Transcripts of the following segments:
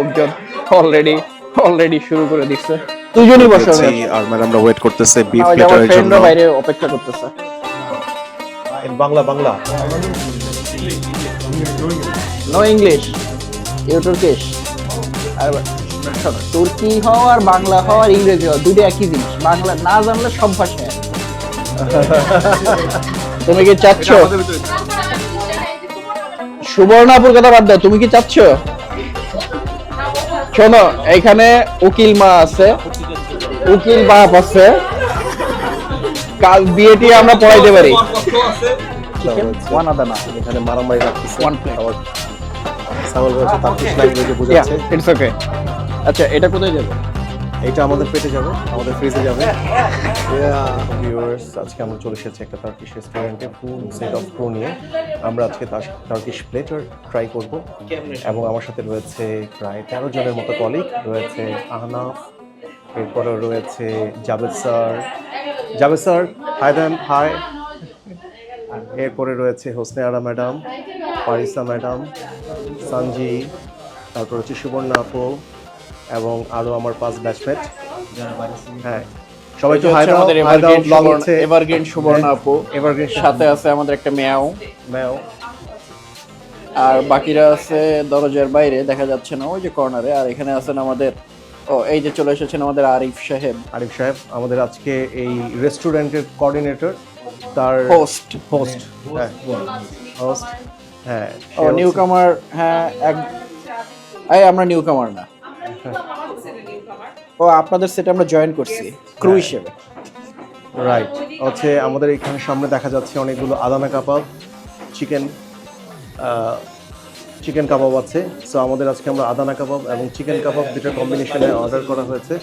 লোকজন অলরেডি শুরু করে দিচ্ছে। দুজনই বসে আর ম্যাডামরা ওয়েট করতেছে বিফ আমার প্লেটারের জন্য। ফ্রেন্ডরা বাইরে অপেক্ষা করতেছে। Bangla no English, you Turkish. আর তুর্কি হও আর বাংলা হও আর ইংরেজি হও, দুটো একই জিনিস। বাংলা না জানলে সব ভাষা এক। তুমি কি চাচ্ছ সুবর্ণাপুর কথা বাদ দাও, তুমি কি চাচ্ছ? শোনো, এখানে উকিল মা আছে, উকিল বাপ আছে, কাল বিয়েটি আমরা পড়াইতে পারি। ওয়ান আদা না, এখানে মারামারি লাগতেছে। One plate. সাওয়াল ভাই তারকিশ ল্যাঙ্গুয়েজে বোঝাচ্ছে। It's okay. আচ্ছা, এটা কোথায় যাবে? এইটা আমাদের পেটে যাবে, আমাদের ফ্রিজে যাবে। ভিউয়ার্স, আজকে আমরা চলে এসেছি একটা টার্কিশ রেস্টুরেন্টে ফুল সেট অফ প্রো নিয়ে। আমরা আজকে টার্কিশ প্লেটার ট্রাই করব এবং আমার সাথে রয়েছে প্রায় 13 জনের মতো কলিগ রয়েছে। আহনাফ, এরপরে রয়েছে জাবেদ স্যার হাই। এরপরে রয়েছে হোসনে আরা ম্যাডাম, পারিসা ম্যাডাম, সানজি, তারপর হচ্ছে সুবর্ণা আপু এবং আরো আমার 5 ব্যাচমেট। হ্যাঁ, সবাই তো হাই দাও। আমাদের এভারগ্রিন সুবর্ণা আপু, এভারগ্রিন সাথে আছে আমাদের একটা মেয়াও, ম্যাও। আর বাকিরা আছে দরজার বাইরে, দেখা যাচ্ছে না ওই যে কর্নারে। আর এখানে আছেন আমাদের, এই যে চলে এসেছেন আমাদের আরিফ সাহেব আমাদের আজকে এই রেস্টুরেন্টের কোঅর্ডিনেটর, তার হোস্ট। হ্যাঁ, নিউ কামার। হ্যাঁ, আমরা নিউ কামার না, আপনাদের সেটে আমরা জয়েন করছি ক্রু হিসেবে। রাইট। হচ্ছে আমাদের এখানে সামনে দেখা যাচ্ছে অনেকগুলো আদানা কাবাব, চিকেন কাবাব আছে। সো আমাদের আজকে আমরা আদানা কাবাব এবং চিকেন কাবাব দুটো কম্বিনেশনে অর্ডার করা হয়েছে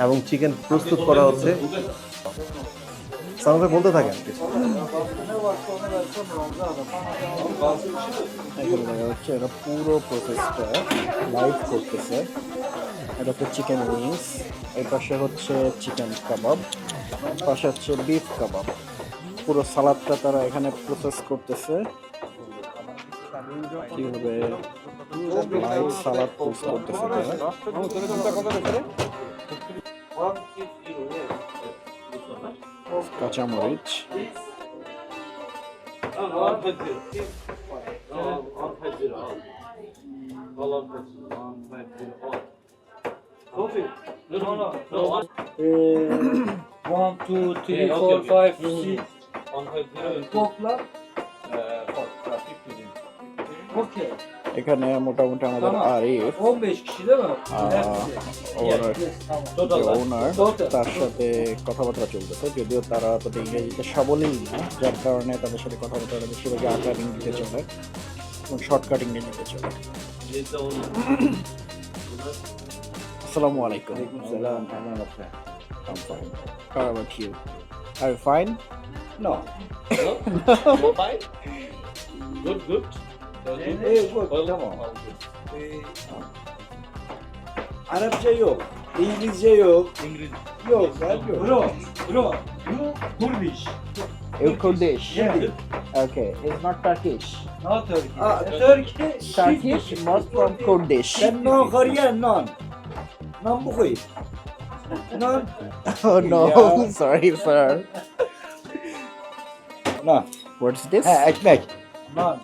এবং চিকেন প্রস্তুত করা হচ্ছে। সামনে বলতে থাকেন। হচ্ছে এটা পুরো প্রসেসটা লাইভ করতেছে। এটা হচ্ছে চিকেন উইংস, এই পাশে হচ্ছে চিকেন কাবাব, পাশে হচ্ছে বিফ কাবাব। পুরো সালাদটা তারা এখানে প্রসেস করতেছে। কিভাবে লাইভ সালাদ প্রসেস করতেছে কাঁচামরিচ, One, two, three, four, five, six. Topla. Okay. এখানে মোটামুটি আমাদের আরিফ 15 kişi değil mi? ওনার তার সাথে কথাবার্তা চলতেছে, যদিও তারা তো ইংরেজিতে সাবলীল না, যার কারণে তাদের সাথে কথাবার্তা বেশিরভাগই আকার ইংরেজিতে চলে এবং শর্টকাট ইংরেজিতে চলে। আসসালামু আলাইকুম। I'm fine. How about you? Are you fine? No. No? Fine? Good. Hey, good. Tamam. Arapça yok. İngilizce yok. Yok. Bro. You Kurdish. You Kurdish? Yeah. Okay. It's not Turkish. Not Turkish. Turkish must from Kurdish. Sen no Korean non. Non bu koy. Non. Oh no, Yeah. sorry sir. Non. What's this? He ekmek. Non.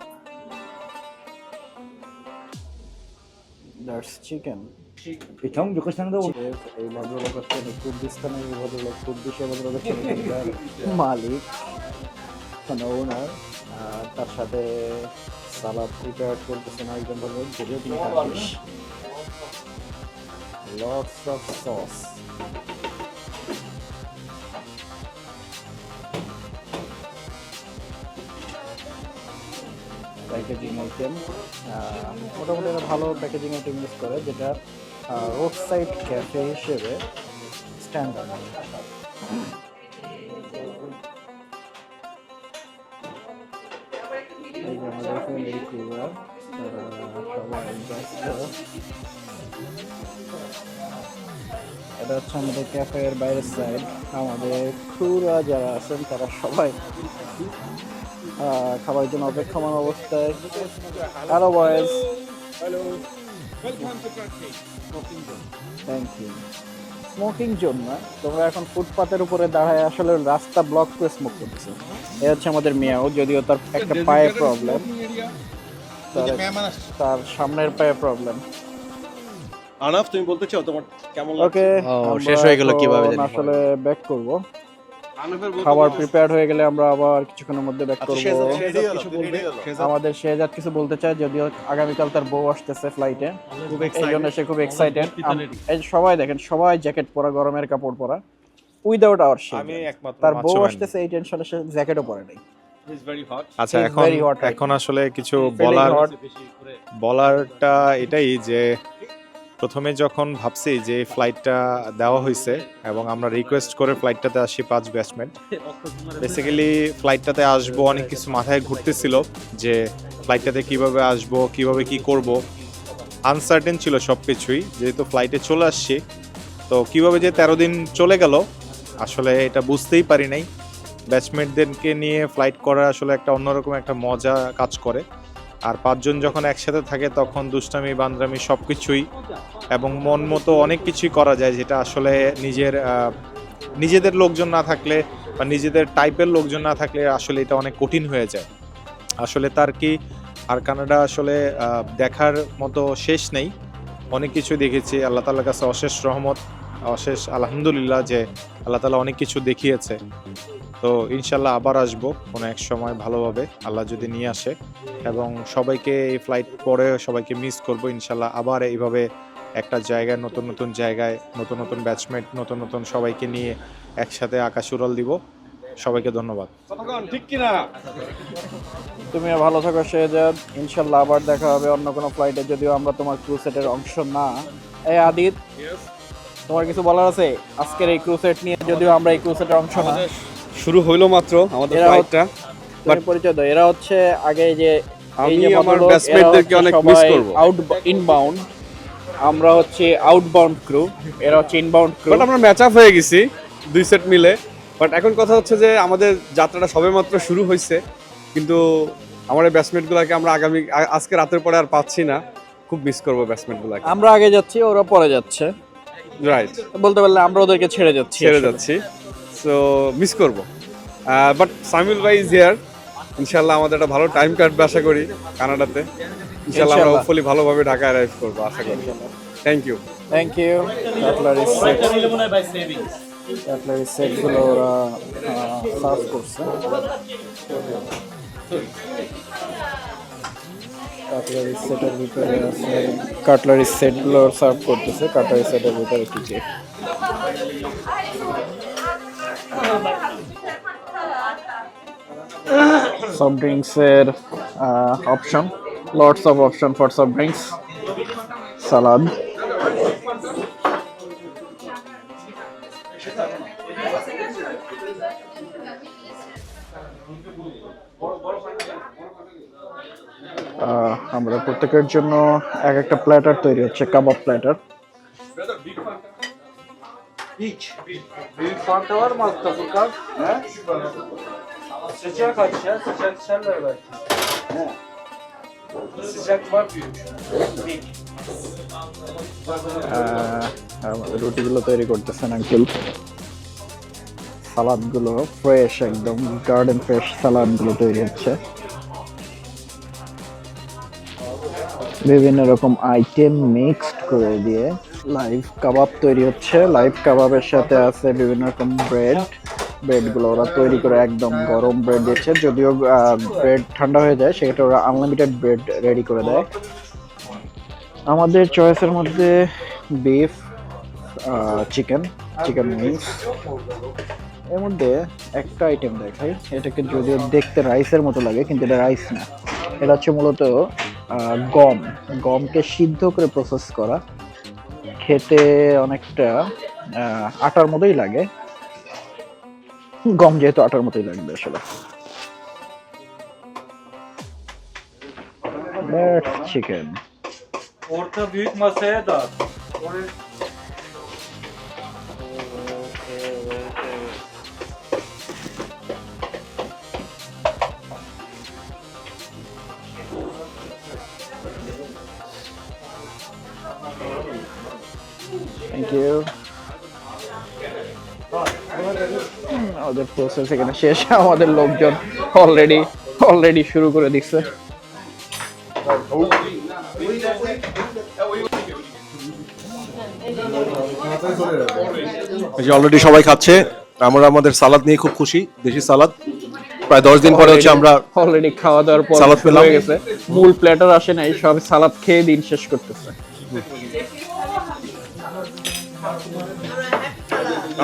That's chicken. Tam yokuştan da এই ভদ্রলোক হচ্ছেন কুর্দিস্তানের এই ভদ্রলোক, কুর্দিশের ভদ্রলোক হচ্ছেন এখানকার মালিক, ওনার। তার সাথে সালাদ প্রিপেয়ার করতেছেন একজন ভদ্রলোক, যদিও তিনি Turkish. Lots of sauce. Packaging item মোটামুটি একটা ভালো প্যাকেজিং আইটেম ইউজ করে, যেটা রোড সাইড ক্যাফে হিসেবে স্ট্যান্ডার্ড। এই যে আমাদের ফ্যামিলি ক্রুরা, সবাই ব্যস্ত। এটা হচ্ছে আমাদের ক্যাফের বাইরের সাইড। আমাদের ক্রুরা যারা আছেন তারা সবাই খাবারের জন্য অপেক্ষমান অবস্থায়। Hello boys, thank you. Smoking zone না, তোমরা এখন ফুটপাতের উপরে দাঁড়ায় আসলে রাস্তা ব্লক করে স্মোক করতেছো। এ হচ্ছে আমাদের মিয়াও, যদিও তার একটা পায়ে প্রবলেম, তার সামনের পায়ে প্রবলেম। আনাফ, তুমি বলতে চাও তোমার কেমন ওকে, শেষ হয়ে গেল কিভাবে জানি। আসলে ব্যাক করব। খাবার প্রিপেয়ার হয়ে গেলে আমরা আবার কিছুক্ষণের মধ্যে ব্যাক করব। আমাদের শেহজাদ কিছু বলতে চায়, যদিও আগামীকাল তার বউ আসতেছে ফ্লাইটে, এই জন্য সে খুব এক্সাইটেড। এই সবাই দেখেন, সবাই জ্যাকেট পরা, গরমের কাপড় পরা, উইদাউট আওয়ার আমি একমাত্র তার বউ মাছম্যান। আসতেছে এই টেনশনে সে জ্যাকেটও পরে নাই। আচ্ছা, He's এখন very hot right এখন আসলে কিছু Feeling hot. বলারটা এটাই যে প্রথমে যখন ভাবছি যে ফ্লাইটটা দেওয়া হয়েছে এবং আমরা রিকোয়েস্ট করে ফ্লাইটটাতে আসি 5 ব্যাচমেন্ট, বেসিক্যালি ফ্লাইটটাতে আসবো অনেক কিছু মাথায় ঘুরতেছিল যে ফ্লাইটটাতে কিভাবে আসবো, কিভাবে কি করব, আনসার্টেন ছিল সব কিছুই। যেহেতু ফ্লাইটে চলে আসছি, তো কিভাবে যে 13 দিন চলে গেল আসলে এটা বুঝতেই পারি নাই। ব্যাচমেটদেরকে নিয়ে ফ্লাইট করা আসলে একটা অন্যরকম একটা মজা কাজ করে। আর 5 জন যখন একসাথে থাকে তখন দুষ্টামি, বান্দরামি সব কিছুই এবং মন মতো অনেক কিছুই করা যায়, যেটা আসলে নিজেদের লোকজন না থাকলে বা নিজেদের টাইপের লোকজন না থাকলে আসলে এটা অনেক কঠিন হয়ে যায়। আসলে তার কি আর কানাডা আসলে দেখার মতো শেষ নেই, অনেক কিছু দেখেছি। আল্লাহ তাআলার কাছে অশেষ রহমত, অশেষ আলহামদুলিল্লাহ যে আল্লাহ তাআলা অনেক কিছু দেখিয়েছে। তো ইনশাল্লাহ আবার আসবো কোনো এক সময় ভালোভাবে, আল্লাহ যদি নিয়ে আসে। এবং সবাইকে এই ফ্লাইট পরে সবাইকে মিস করব ইনশাল্লাহ। আবার এইভাবে একটা জায়গায়, নতুন নতুন জায়গায়, নতুন নতুন ব্যাচমেট, নতুন নতুন সবাইকে নিয়ে একসাথে আকাশ উড়াল দিব। সবাইকে ধন্যবাদ। তুমিও ভালো থাকো শেহজাদ, ইনশাল্লাহ আবার দেখা হবে অন্য কোনো ফ্লাইটে, যদিও আমরা তোমার ক্রু সেটের অংশ না। এই আদিত, তোমার কিছু বলার আছে আজকের এই ক্রু সেট নিয়ে? যদিও আমরা এই ক্রু সেটের অংশ না, শুরু হইলো মাত্র আমাদের এরা ফ্লাইটটা। তুমি পরিচয় দাও। এরা হচ্ছে আগে যে আমি আমার ব্যাচমেটদেরকে অনেক মিস করব। ইনবাউন্ড, আমরা হচ্ছে আউটবাউন্ড ক্রু, এরা হচ্ছে ইনবাউন্ড ক্রু। বাট আমরা ম্যাচ আপ হয়ে গেছি 2 সেট মিলে। বাট এখন কথা হচ্ছে যে আমাদের যাত্রাটা সবেমাত্র শুরু হয়েছে, কিন্তু আমার ব্যাচমেটগুলোকে আমরা আজকে রাতের পরে আর পাচ্ছি না। খুব মিস করবো ব্যাচমেটগুলোকে। আমরা আগে যাচ্ছি, ওরা পরে যাচ্ছে, রাইট, বলতে পারলে আমরা ওদেরকে ছেড়ে যাচ্ছি। যাচ্ছি। সো মিস করবো। বাট সামিউল ভাই ইজ হিয়ার। ইনশাল্লাহ আমাদের একটা ভালো টাইম কাটবে আশা করি কানাডাতে। ইনশাল্লাহ আমরা হোপফুলি ভালোভাবে ঢাকা অ্যারাইভ করবো আশা করি। Thank you. Thank you. Cutlery set, নিলে মনে হয় বাই সেভিংস। কাটলারি সেটগুলো ওরা সার্ভ করছে। কাটলারি সেটের ভিতরে আছে, কাটলারি সেটগুলো সার্ভ করতেছে। কাটলারি সেটের ভিতরে কি কি? সফট ড্রিঙ্কসের option, lots of option for soft drinks, salad, আমরা প্রত্যেকের জন্য এক একটা প্ল্যাটার তৈরি হচ্ছে, কাবাব platter. Büyük fanta var mı altta Furkan? He? Sıcak aç ya. Sıcak sen ver belki. He. Sıcak var büyük. আমাদের রুটিগুলো তৈরি করতেছেন আঙ্কেল। সালাদগুলো ফ্রেশ, একদম গার্ডেন ফ্রেশ সালাদগুলো তৈরি হচ্ছে। বিভিন্ন রকম আইটেম মিক্সড করে দিয়ে লাইভ কাবাব তৈরি হচ্ছে। লাইভ কাবাবের সাথে আছে বিভিন্ন রকম ব্রেডগুলো ওরা তৈরি করে একদম গরম ব্রেড দিচ্ছে। যদিও ব্রেড ঠান্ডা হয়ে যায়, সেক্ষেত্রে ওরা আনলিমিটেড ব্রেড রেডি করে দেয়। আমাদের চয়েসের মধ্যে বিফ, চিকেন উইংস। এর মধ্যে একটা আইটেম দেখাই, এটাকে যদিও দেখতে রাইসের মতো লাগে কিন্তু এটা রাইস না, এটা হচ্ছে মূলত গমকে সিদ্ধ করে প্রসেস করা। খেতে অনেকটা আটার মতোই লাগে, গম যেহেতু আটার মতোই লাগবে আসলে। Chicken Orta büyük masaya dağıt. Oraya... you. আমাদের প্রসেস এখানে শেষ, আমাদের লোকজন অলরেডি শুরু করে দিচ্ছে। এই যে অলরেডি সবাই খাচ্ছে, আমরা আমাদের সালাদ নিয়ে খুব খুশি, দেশি সালাদ। প্রায় 10 দিন পরে হচ্ছে আমরা অলরেডি খাওয়া দাওয়ার পর সালাদ পেলাম। হয়ে গেছে, মূল প্ল্যাটার আসে নাই, সব সালাদ খেয়ে দিন শেষ করতেছে।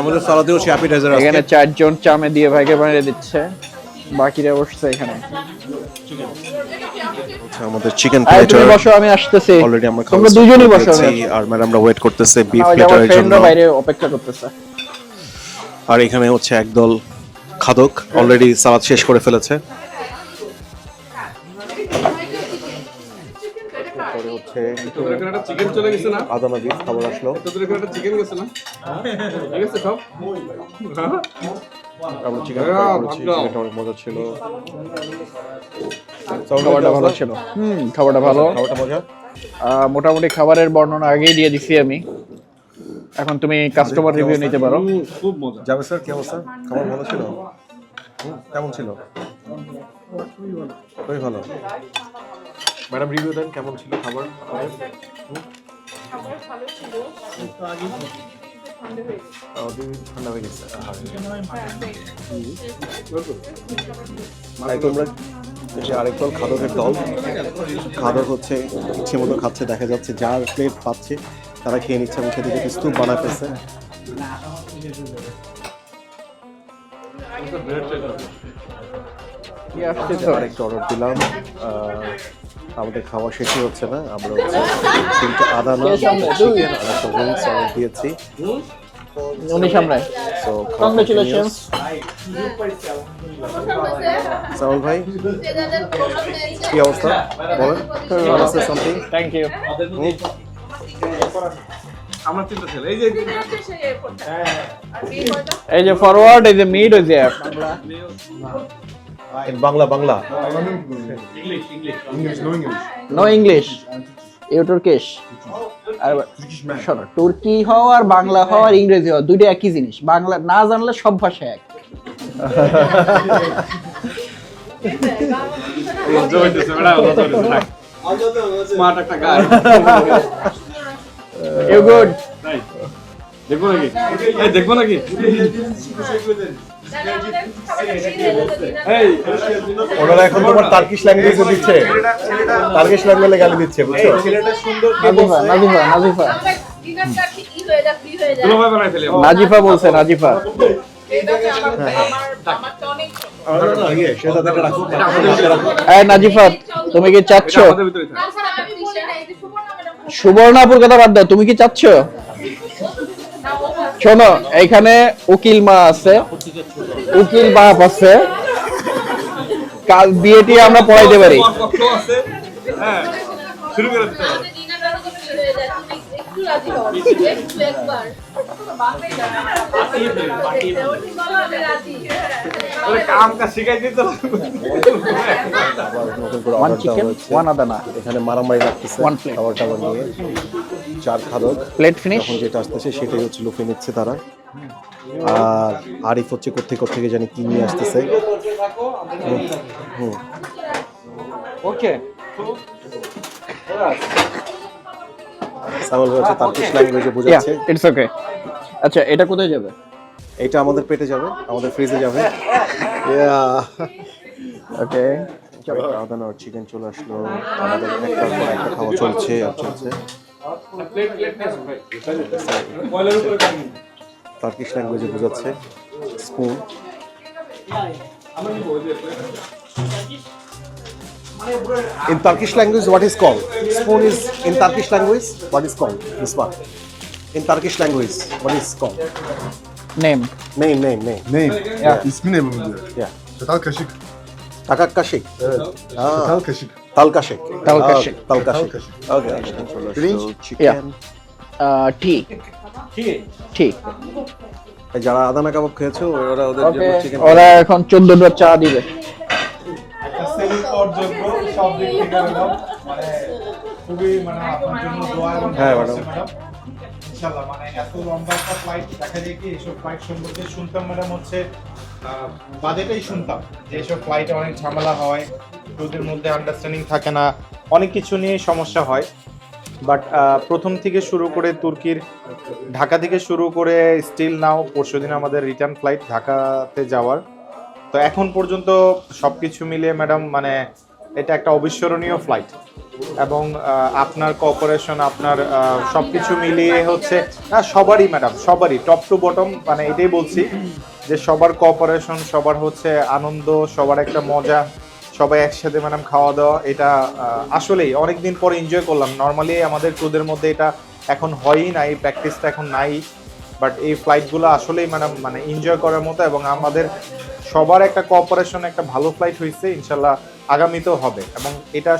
আমাদের সালাদেও সে অ্যাপিটাইজার আছে। এখানে 4 জন চামে দিয়ে ভাগে বানিয়ে দিচ্ছে, বাকিরা বসছে এখানে। আমাদের চিকেন আর তুমি প্লেটার বসো, আমি আসতেছি। অলরেডি আমরা তোমরা দুজনই বসো। আর ম্যাডামরা ওয়েট করতেছে বিফ আমার প্লেটারের জন্য। ফ্রেন্ডরা বাইরে অপেক্ষা করতেছে। আর এখানে হচ্ছে একদল খাদক অলরেডি সালাদ শেষ করে ফেলেছে। তারপরে হচ্ছে তোদের এখানে একটা চিকেন চলে গেছে না? আদানা বিফ খাবার আসলো। তোদের এখানে একটা চিকেন গেছে না? ঠিক আছে সব? আমরা চিকেন হ্যাঁ, করেছি, ভাবলাম। চিকেনটা অনেক মজা ছিল। খাবারটা ভালো ছিল। খাবারটা ভালো। খাবারটা মজা। মোটামুটি খাবারের বর্ণনা আগেই দিয়ে দিছি আমি, এখন তুমি কাস্টমার রিভিউ নিতে পারো। খুব মজা। যাবে স্যার, কি অবস্থা? খাবার ভালো ছিল? কেমন ছিল? খুবই ভালো। ম্যাডাম রিভিউ দেন, কেমন ছিল খাবার? ঠান্ডা হয়ে গেছে। তাই তোমরা এই যে আরেক দল খাদকের দল, খাদক হচ্ছে ইচ্ছে মতো খাচ্ছে, দেখা যাচ্ছে যার প্লেট পাচ্ছে তারা খেয়ে নিচ্ছে এবং খেতে খেতে স্তূপ বানাতেছে। কি আসছে তো? আরেকটা অর্ডার দিলাম, আমাদের খাওয়া শেষই হচ্ছে না, আমরা হচ্ছে 3টা আদানা চিকেন আর একটা উইংস অর্ডার দিয়েছি। উনি সামলায়। So congratulations. সাউল ভাই, কি অবস্থা বলেন? সামথিং। Thank you. আমার চিন্তা ছিল এই যে এই যে ফরওয়ার্ড, এই যে মিড, ওই যে Bangla Bangla no English, you Turkish. আর শোনো, তুর্কি হও আর বাংলা হও আর ইংরেজি হও, দুইটা একই জিনিস। বাংলা না জানলে সব ভাষা এক। লজ্জা হইতেছে ম্যাডাম, লজ্জা হইতেছে। স্মার্ট একটা গায়। You good. দেখবো নাকি? এই দেখবো নাকি? এই ওনারা এখন তোমার টার্কিশ ল্যাঙ্গুয়েজে দিচ্ছে, টার্কিশ ল্যাঙ্গুয়েজে গালি দিচ্ছে, বুঝছো? নাজিফা দুলো ভাই বানাই ফেলি। নাজিফা বলছে, নাজিফা। এই নাজিফা, তুমি কি চাচ্ছ? আমাদের ভিতরে থাকে। সুবর্ণাপুর কথা বাদ দাও, তুমি কি চাচ্ছ? শোনো, এখানে উকিল মা আছে, উকিল বাপ আছে, কাল বিয়েটি আমরা পড়াইতে পারি। পক্ষ আছে। হ্যাঁ, শুরু করে দিতে হবে। তাহলে কামটা শিখাই দিতে হবে। ওয়ান চিকেন, ওয়ান আদানা, এখানে মারামারি লাগতেছে One plate. খাবার টাবার নিয়ে। 4 খাদক প্লেট ফিনিশ। এখন যেটা আসতেছে সেটাই হচ্ছে লুফে নিচ্ছে তারা। আর আরিফ হচ্ছে কোত্থেকে জানি কি নিয়ে আসতেছে। ওকে, সামল হচ্ছে টার্কিশ ল্যাঙ্গুয়েজে বোঝাচ্ছে। It's okay. আচ্ছা, এটা কোথায় যাবে? এটা আমাদের পেটে যাবে, আমাদের ফ্রিজে যাবে। ওকে, আদানা আর চিকেন চলে আসলো, আমাদের একটার পর একটা খাওয়া চলছে আর চলছে। টার্কিশ ল্যাঙ্গুয়েজে বোঝাচ্ছে। Spoon. In Turkish language, what is called? Spoon is in Turkish language. What is called? This one. In Turkish language, what is called? Name. Name. Neyim? Ya. İsmi ne bunun diyor? Yeah. Çatal kaşık. Takak kaşık. Evet. Ah. Çatal kaşık. Tal kaşık. Tal Ah, kaşık. Tal kaşık. kaşık. Okay. Pirinç? Chicken. টি টি। যারা আদানা কাবাব খেয়েছো ওরা ওদের ওকে, জন্য chicken. ওরা এখন 14 dollar চা দিবে। হ্যাঁ ম্যাডাম। ইনশাল্লাহ মানে এত লম্বা একটা ফ্লাইট দেখা যায় কি এসব ফ্লাইট সম্পর্কে শুনতাম ম্যাডাম হচ্ছে বাজেটেই শুনতাম যে এসব ফ্লাইটে অনেক ঝামেলা হয়, ক্রুদের মধ্যে আন্ডারস্ট্যান্ডিং থাকে না, অনেক কিছু নিয়ে সমস্যা হয়। বাট প্রথম থেকে শুরু করে তুর্কির ঢাকা থেকে শুরু করে স্টিল নাও পরশুদিন আমাদের রিটার্ন ফ্লাইট ঢাকাতে যাওয়ার, তো এখন পর্যন্ত সব কিছু মিলিয়ে ম্যাডাম মানে এটা একটা অবিস্মরণীয় ফ্লাইট। এবং আপনার কোঅপারেশন আপনার সব কিছু মিলিয়ে হচ্ছে না সবারই ম্যাডাম সবারই টপ টু বটম মানে এটাই বলছি যে সবার কোঅপারেশন, সবার হচ্ছে আনন্দ, সবার একটা মজা, সবাই একসাথে ম্যাডাম খাওয়া দাওয়া, এটা আসলেই অনেকদিন পরে এনজয় করলাম। নর্মালি আমাদের ক্রুদের মধ্যে এটা এখন হয়ই না, এই প্র্যাকটিসটা এখন নাই। বাট এই ফ্লাইটগুলো আসলেই ম্যাডাম মানে এনজয় করার মতো এবং আমাদের সবার একটা কোঅপারেশন একটা ভালো ফ্লাইট হয়েছে, ইনশাল্লাহ আগামীতেও হবে। এবং এটা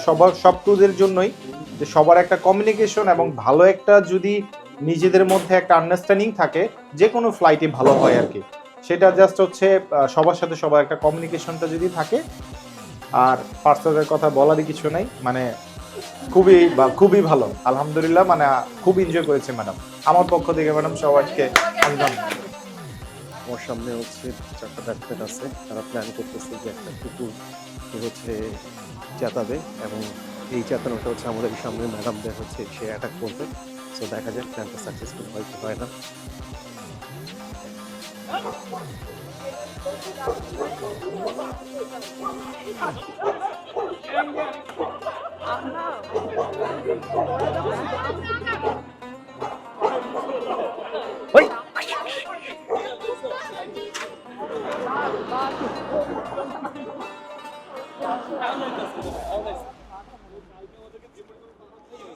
সব ক্রুদের জন্যই যে সবার একটা কমিউনিকেশন এবং ভালো একটা যদি নিজেদের মধ্যে একটা আন্ডারস্ট্যান্ডিং থাকে যে কোনো ফ্লাইটই ভালো হয় আর কি। সেটা জাস্ট হচ্ছে সবার সাথে সবার একটা কমিউনিকেশনটা যদি থাকে, আর ফার্স্টের কথা বলারই কিছু নাই, মানে খুবই ভালো আলহামদুলিল্লাহ, মানে খুব এনজয় করেছে ম্যাডাম আমার পক্ষ থেকে। ম্যাডাম সবাইকে একদম। আমার সামনে হচ্ছে 4টা ব্যাটসম্যান আছে, তারা প্ল্যান করতেছে যে একটা কুকুর হচ্ছে চেতাবে এবং এই চেতানোটা হচ্ছে আমাদের সামনে ম্যাডামদের হচ্ছে সে অ্যাটাক করবে। সো দেখা যাক প্ল্যানটা সাকসেসফুল হয় কি হয় না।